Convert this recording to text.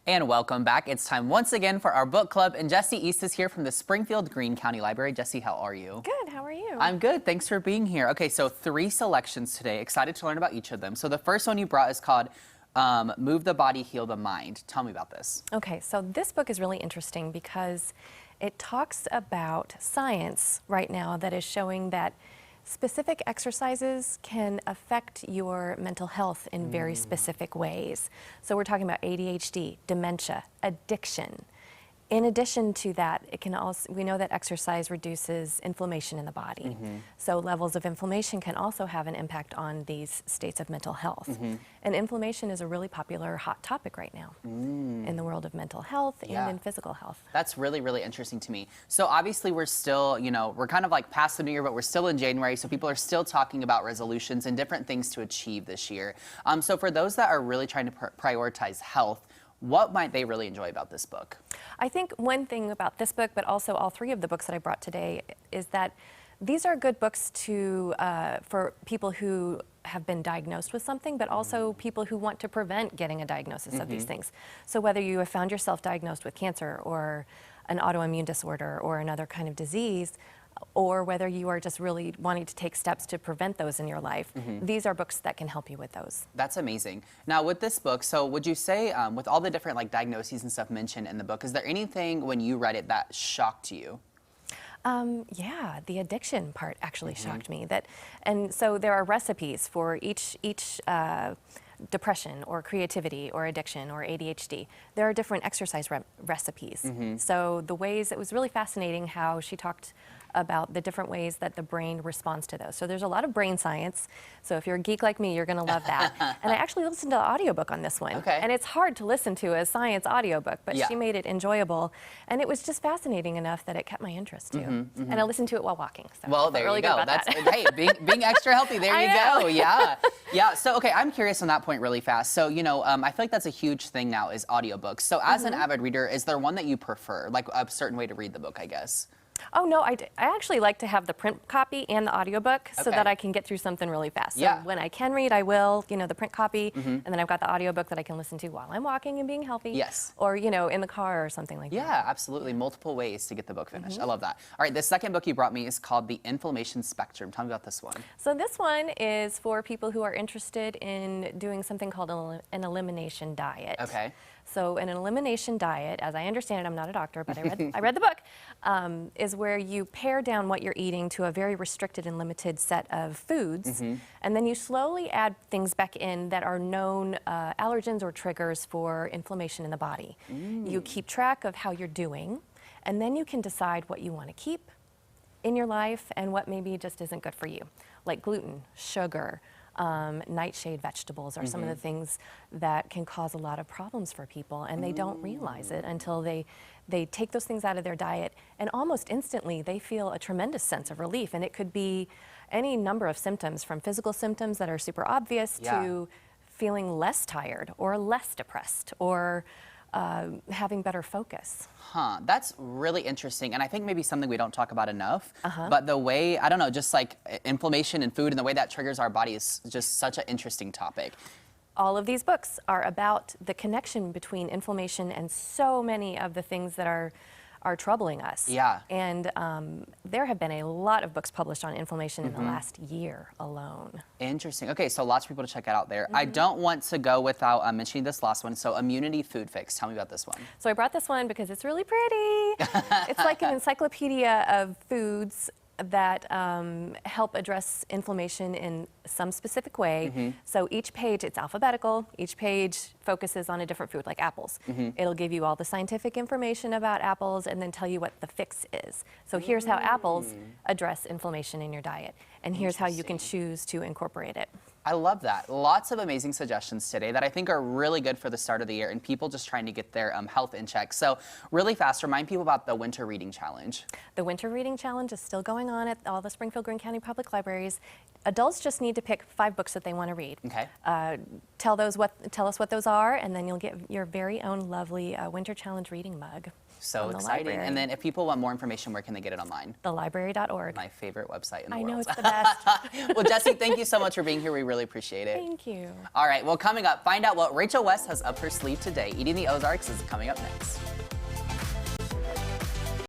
And welcome back. It's time once again for our book club, and Jesse East is here from the Springfield Greene County Library. Jesse, how are you? Good, how are you? I'm good, thanks for being here. Okay, so 3 selections today. Excited to learn about each of them. So the first one you brought is called Move the Body, Heal the Mind. Tell me about this. Okay, so this book is really interesting because it talks about science right now that is showing that specific exercises can affect your mental health in very specific ways. So we're talking about ADHD, dementia, addiction. In addition to that, it can also, we know that exercise reduces inflammation in the body. So levels of inflammation can also have an impact on these states of mental health. And inflammation is a really popular hot topic right now in the world of mental health and in physical health. That's really, really interesting to me. So obviously we're still, we're kind of like past the new year, but we're still in January. So people are still talking about resolutions and different things to achieve this year. So for those that are really trying to prioritize health, what might they really enjoy about this book? I think one thing about this book, but also all 3 of the books that I brought today, is that these are good books to for people who have been diagnosed with something, but also people who want to prevent getting a diagnosis of these things. So whether you have found yourself diagnosed with cancer or an autoimmune disorder or another kind of disease, or whether you are just really wanting to take steps to prevent those in your life, these are books that can help you with those. That's amazing. Now with this book, so would you say with all the different diagnoses and stuff mentioned in the book, is there anything when you read it that shocked you? Yeah, the addiction part actually shocked me. And so there are recipes for each depression or creativity or addiction or ADHD. There are different exercise recipes. So the ways, it was really fascinating how she talked about the different ways that the brain responds to those. So there's a lot of brain science. So if you're a geek like me, you're gonna love that. And I actually listened to the audiobook on this one. Okay. And it's hard to listen to a science audiobook, but she made it enjoyable. And it was just fascinating enough that it kept my interest too. And I listened to it while walking. So well, there really you go. That's hey, being extra healthy. There you go. Yeah, yeah. So okay, I'm curious on that point really fast. So I feel like that's a huge thing now is audiobooks. So as an avid reader, is there one that you prefer, like a certain way to read the book, I guess? Oh, no, I actually like to have the print copy and the audiobook so that I can get through something really fast. So when I can read, I will, the print copy, and then I've got the audiobook that I can listen to while I'm walking and being healthy. Yes. Or, in the car or something like that. Yeah, absolutely. Multiple ways to get the book finished. I love that. All right, the second book you brought me is called The Inflammation Spectrum. Tell me about this one. So this one is for people who are interested in doing something called an elimination diet. Okay. So an elimination diet, as I understand it, I'm not a doctor, but I read the book, is where you pare down what you're eating to a very restricted and limited set of foods, and then you slowly add things back in that are known allergens or triggers for inflammation in the body. You keep track of how you're doing, and then you can decide what you want to keep in your life and what maybe just isn't good for you, like gluten, sugar, nightshade vegetables are some of the things that can cause a lot of problems for people, and they don't realize it until they take those things out of their diet, and almost instantly they feel a tremendous sense of relief. And it could be any number of symptoms, from physical symptoms that are super obvious to feeling less tired or less depressed or having better focus. That's really interesting, and I think maybe something we don't talk about enough, but the way, I don't know, just like inflammation in food and the way that triggers our body is just such an interesting topic. All of these books are about the connection between inflammation and so many of the things that are troubling us. Yeah. And there have been a lot of books published on inflammation in the last year alone. Interesting. Okay, so lots of people to check out there. I don't want to go without mentioning this last one. So Immunity Food Fix. Tell me about this one. So I brought this one because it's really pretty. It's like an encyclopedia of foods that help address inflammation in some specific way. So each page, it's alphabetical. Each page focuses on a different food, like apples. It'll give you all the scientific information about apples and then tell you what the fix is. So here's how apples address inflammation in your diet, and here's how you can choose to incorporate it. I love that. Lots of amazing suggestions today that I think are really good for the start of the year and people just trying to get their health in check. So really fast, remind people about the Winter Reading Challenge. The Winter Reading Challenge is still going on at all the Springfield Greene County Public Libraries. Adults just need to pick 5 books that they want to read. Okay. tell us what those are, and then you'll get your very own lovely Winter Challenge reading mug. So from the exciting. library. And then if people want more information, where can they get it online? Thelibrary.org. My favorite website in the I world. know, it's the best. Well, Jessie, thank you so much for being here. We really appreciate it. Thank you. All right, well, coming up, find out what Rachel West has up her sleeve today. Eating the Ozarks is coming up next.